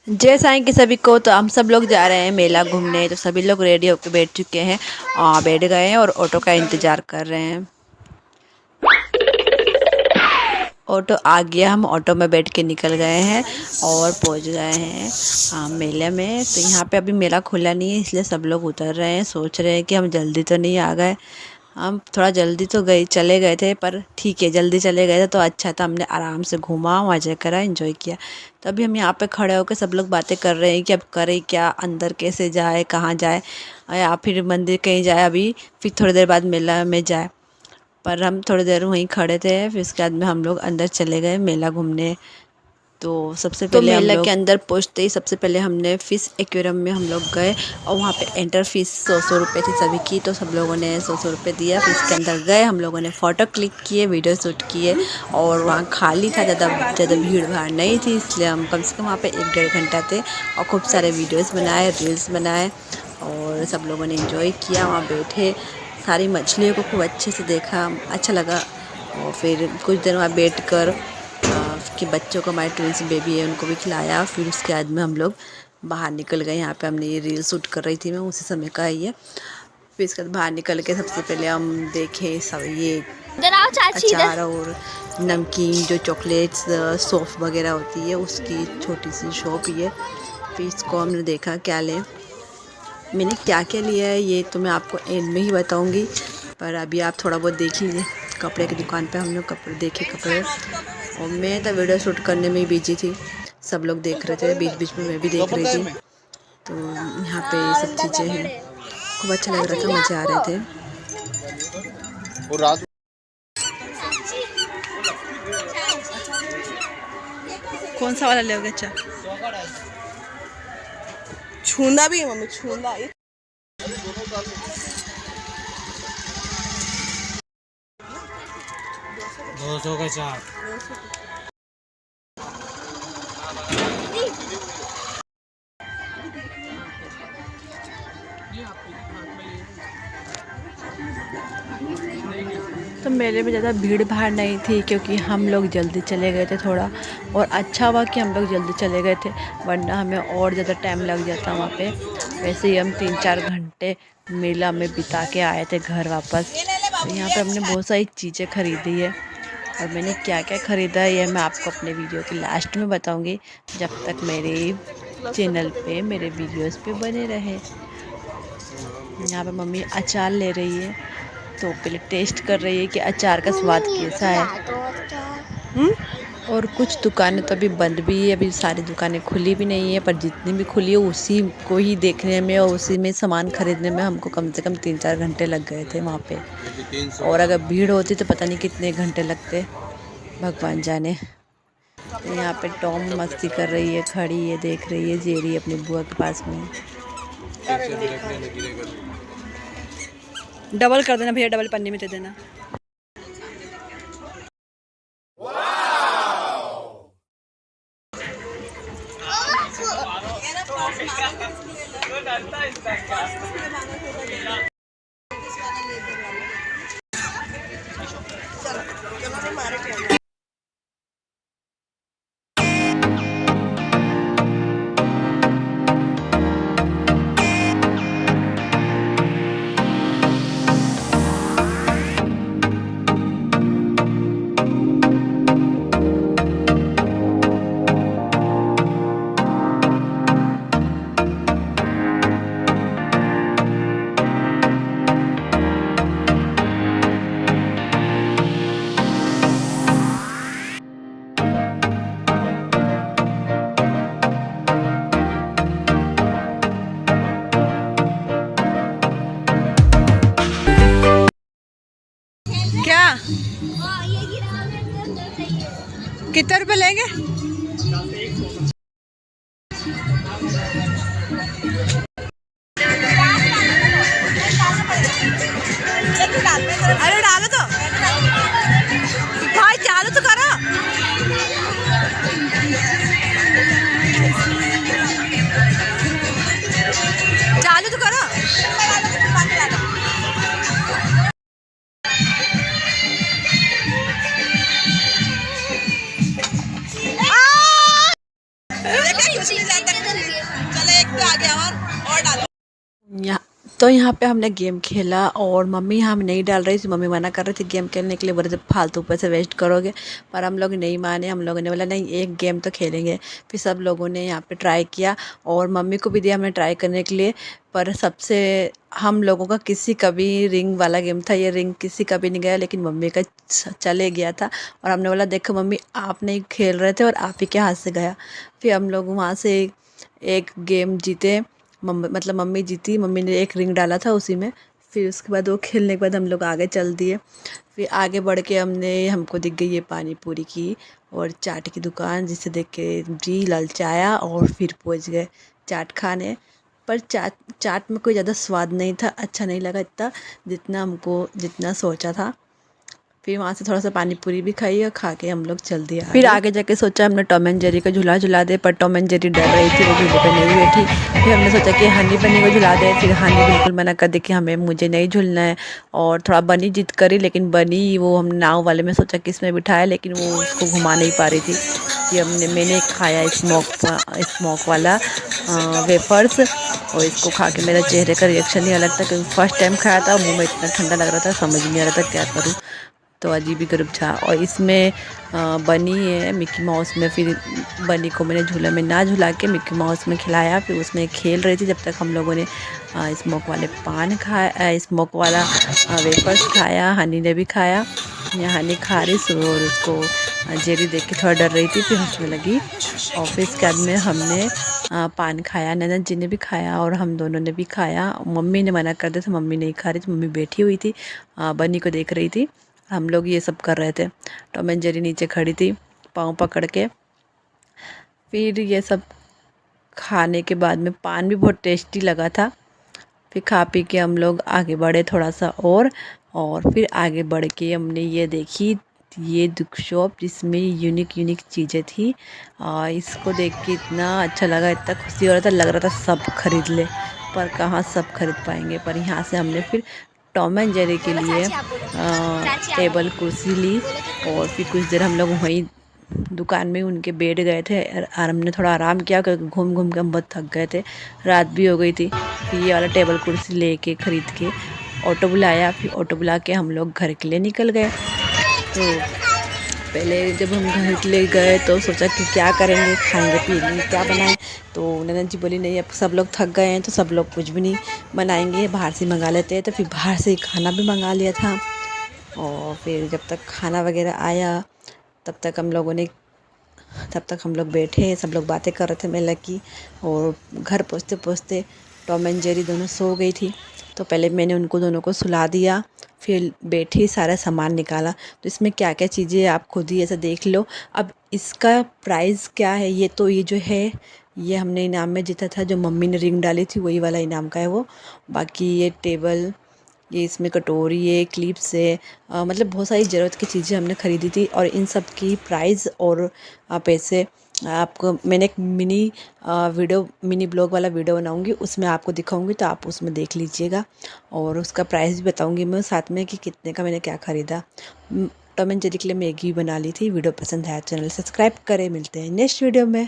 जय साईं की सभी को। तो हम सब लोग जा रहे हैं मेला घूमने। तो सभी लोग रेडी होकर बैठ चुके हैं और बैठ गए हैं और ऑटो का इंतज़ार कर रहे हैं। ऑटो आ गया, हम ऑटो में बैठ के निकल गए हैं और पहुंच गए हैं मेले में। तो यहाँ पे अभी मेला खुला नहीं है, इसलिए सब लोग उतर रहे हैं। सोच रहे हैं कि हम जल्दी तो नहीं आ गए। हम थोड़ा जल्दी तो चले गए थे, पर ठीक है, जल्दी चले गए थे तो अच्छा था। हमने आराम से घूमा, मज़े करा, एंजॉय किया। तो अभी हम यहाँ पे खड़े होकर सब लोग बातें कर रहे हैं कि अब करें क्या, अंदर कैसे जाए, कहाँ जाए, या फिर मंदिर कहीं जाए अभी, फिर थोड़ी देर बाद मेला में जाए। पर हम थोड़ी देर वहीं खड़े थे, फिर उसके बाद में हम लोग अंदर चले गए मेला घूमने। तो सबसे पहले मेला के अंदर पहुंचते ही सबसे पहले हमने फ़िश एक्वेरियम में हम लोग गए और वहाँ पे एंटर फीस 100 रुपये थी सभी की। तो सब लोगों ने 100 रुपये दिया, फिर इसके अंदर गए। हम लोगों ने फ़ोटो क्लिक किए, वीडियो शूट किए और वहाँ खाली था, ज़्यादा भीड़ भाड़ नहीं थी, इसलिए हम कम से कम वहाँ पे 1-1.5 घंटा थे और खूब सारे वीडियोज़ बनाए, रील्स बनाए और सब लोगों ने इन्जॉय किया। वहाँ बैठे सारी मछलियों को खूब अच्छे से देखा, अच्छा लगा। और फिर कुछ देर वहाँ बैठ कर कि बच्चों को, हमारे ट्विंस बेबी है, उनको भी खिलाया। फिर उसके बाद में हम लोग बाहर निकल गए। यहाँ पे हमने ये रील शूट कर रही थी मैं, उसी समय का है ये। फिर इसके बाद बाहर निकल के सबसे पहले हम देखे सब ये अचार और नमकीन, जो चॉकलेट्स सॉफ्ट वगैरह होती है, उसकी छोटी सी शॉप ये। फिर इसको हमने देखा क्या लें। मैंने क्या क्या लिया है ये तो मैं आपको एंड में ही बताऊंगी, पर अभी आप थोड़ा बहुत देख लीजिए। कपड़े की दुकान पे हम लोग कपड़े देखे, कपड़े, और मैं तो वीडियो शूट करने में ही बिजी थी। सब लोग देख रहे थे, बीच बीच में मैं भी देख रही थी। तो यहाँ पे ये सब चीज़ें हैं, खूब अच्छा लग रहा था, मज़े आ रहे थे। कौन सा वाला लोगे? अच्छा, छूंदा भी है मम्मी, छूंदा। 200 का 4। तो मेले में ज़्यादा भीड़ भाड़ नहीं थी, क्योंकि हम लोग जल्दी चले गए थे थोड़ा। और अच्छा हुआ कि हम लोग जल्दी चले गए थे, वरना हमें और ज़्यादा टाइम लग जाता वहाँ पे। वैसे ही हम 3-4 घंटे मेला में बिता के आए थे घर वापस। तो यहाँ पे हमने बहुत सारी चीज़ें ख़रीदी है, और मैंने क्या क्या ख़रीदा है ये मैं आपको अपने वीडियो के लास्ट में बताऊँगी, जब तक मेरे चैनल पे, मेरे वीडियोज़ पे बने रहे। यहाँ पे मम्मी अचार ले रही है, तो पहले टेस्ट कर रही है कि अचार का स्वाद कैसा है। और कुछ दुकानें तो अभी बंद भी है, अभी सारी दुकानें खुली भी नहीं है, पर जितनी भी खुली है उसी को ही देखने में और उसी में सामान खरीदने में हमको कम से कम 3-4 घंटे लग गए थे वहाँ पे। और अगर भीड़ होती तो पता नहीं कितने घंटे लगते, भगवान जाने। तो यहाँ पे टॉम मस्ती कर रही है, खड़ी है, देख रही है, जेरी अपनी बुआ के पास में। डबल कर देना भैया, डबल पन्नी में दे देना। क्या कितने रुपए लेंगे? अरे डालो तो भाई, चालू तो करो। चालू तो करो। तो यहाँ पे हमने गेम खेला और मम्मी यहाँ नहीं डाल रही थी, मम्मी मना कर रही थी गेम खेलने के लिए, बोले थे फालतू पैसे वेस्ट करोगे। पर हम लोग नहीं माने, हम लोगों ने बोला नहीं एक गेम तो खेलेंगे। फिर सब लोगों ने यहाँ पे ट्राई किया और मम्मी को भी दिया हमने ट्राई करने के लिए। पर सबसे हम लोगों का किसी का भी रिंग वाला गेम था, ये रिंग किसी का भी नहीं गया, लेकिन मम्मी का चले गया था। और हमने बोला देखो मम्मी आप नहीं खेल रहे थे और आप ही के हाथ से गया। फिर हम लोग वहाँ से एक गेम जीते, मतलब मम्मी जीती, मम्मी ने एक रिंग डाला था उसी में। फिर उसके बाद वो खेलने के बाद हम लोग आगे चल दिए। फिर आगे बढ़ के हमको दिख गई ये पानी पूरी की और चाट की दुकान, जिसे देख के जी ललचाया और फिर पहुंच गए चाट खाने। पर चाट में कोई ज़्यादा स्वाद नहीं था, अच्छा नहीं लगा इतना जितना सोचा था। फिर वहाँ से थोड़ा सा पानी पूरी भी खाई और खा के हम लोग चल दिया। फिर आगे जाके सोचा हमने टॉम एंड जेरी का झूला झुला दे, पर टॉम एंड जेरी डर रही थी, वो झूले पे नहीं बैठी। फिर हमने सोचा कि हनी बनी को झुला दे, फिर हनी बिल्कुल मना कर दी कि मुझे नहीं झूलना है। और थोड़ा बनी जिद करी, लेकिन बनी वो हम नाव वाले में सोचा कि इसमें बिठाया, लेकिन वो उसको घुमा नहीं पा रही थी। फिर मैंने खाया स्मोक वाला वेफर्स, और इसको खा के मेरा चेहरे का रिएक्शन ही अलग था, क्योंकि फर्स्ट टाइम खाया था, मुँह में इतना ठंडा लग रहा था, समझ नहीं आ रहा था क्या करूँ। तो अजीब ही गरीब था। और इसमें बनी है मिक्की माउस में, फिर बनी को मैंने झूला में ना झुला के मिक्की माउस में खिलाया। फिर उसमें खेल रही थी जब तक हम लोगों ने स्मोक वाले पान खाया, स्मोक वाला वेफर्स खाया। हनी ने भी खाया, या हनी खा रही और उसको जेरी देख के थोड़ा डर रही थी, फिर हंसने लगी। और फिर इसके बाद में हमने पान खाया, ननद जी ने भी खाया और हम दोनों ने भी खाया। मम्मी ने मना कर दिया था, मम्मी नहीं खा रही थी, मम्मी बैठी हुई थी, बनी को देख रही थी। हम लोग ये सब कर रहे थे। टॉम एंड जेरी नीचे खड़ी थी पाँव पकड़ के। फिर ये सब खाने के बाद में पान भी बहुत टेस्टी लगा था। फिर खा पी के हम लोग आगे बढ़े थोड़ा सा और फिर आगे बढ़ के हमने ये देखी ये दुख शॉप, जिसमें यूनिक चीज़ें थी। इसको देख के इतना अच्छा लगा, इतना खुशी हो रहा था, लग रहा था सब खरीद ले, पर कहाँ सब खरीद पाएंगे। पर यहाँ से हमने फिर टॉम एंड जेरी के लिए टेबल कुर्सी ली और फिर कुछ देर हम लोग वहीं दुकान में उनके बैठ गए थे और हमने थोड़ा आराम किया, क्योंकि घूम घूम के हम बहुत थक गए थे, रात भी हो गई थी। फिर ये वाला टेबल कुर्सी लेके खरीद के ऑटो बुलाया, फिर ऑटो बुला के हम लोग घर के लिए निकल गए। तो पहले जब हम घर के लिए गए तो सोचा कि क्या करेंगे, खाएंगे पिएंगे क्या बनाएं। तो ननद जी बोली नहीं अब सब लोग थक गए हैं तो सब लोग कुछ भी नहीं बनाएंगे, बाहर से मंगा लेते हैं। तो फिर बाहर से खाना भी मंगा लिया था। और फिर जब तक खाना वगैरह आया तब तक हम लोग बैठे, सब लोग बातें कर रहे थे मेला की। और घर पहुँचते पहुँचते टॉम एंड जेरी दोनों सो गई थी। तो पहले मैंने उनको दोनों को सुला दिया, फिर बैठी सारा सामान निकाला। तो इसमें क्या क्या चीज़ें आप खुद ही ऐसा देख लो। अब इसका प्राइस क्या है, ये जो है ये हमने इनाम में जीता था, जो मम्मी ने रिंग डाली थी वही वाला इनाम का है वो। बाकी ये टेबल, ये इसमें कटोरी है, क्लिप्स है, मतलब बहुत सारी ज़रूरत की चीज़ें हमने ख़रीदी थी। और इन सब की प्राइस और पैसे आपको मैंने एक मिनी ब्लॉग वाला वीडियो बनाऊंगी, उसमें आपको दिखाऊंगी, तो आप उसमें देख लीजिएगा। और उसका प्राइस भी बताऊंगी मैं साथ में कि कितने का मैंने क्या ख़रीदा। टॉम एंड जेरी के लिए मैगी बना ली थी। वीडियो पसंद आया चैनल सब्सक्राइब करें। मिलते हैं नेक्स्ट वीडियो में।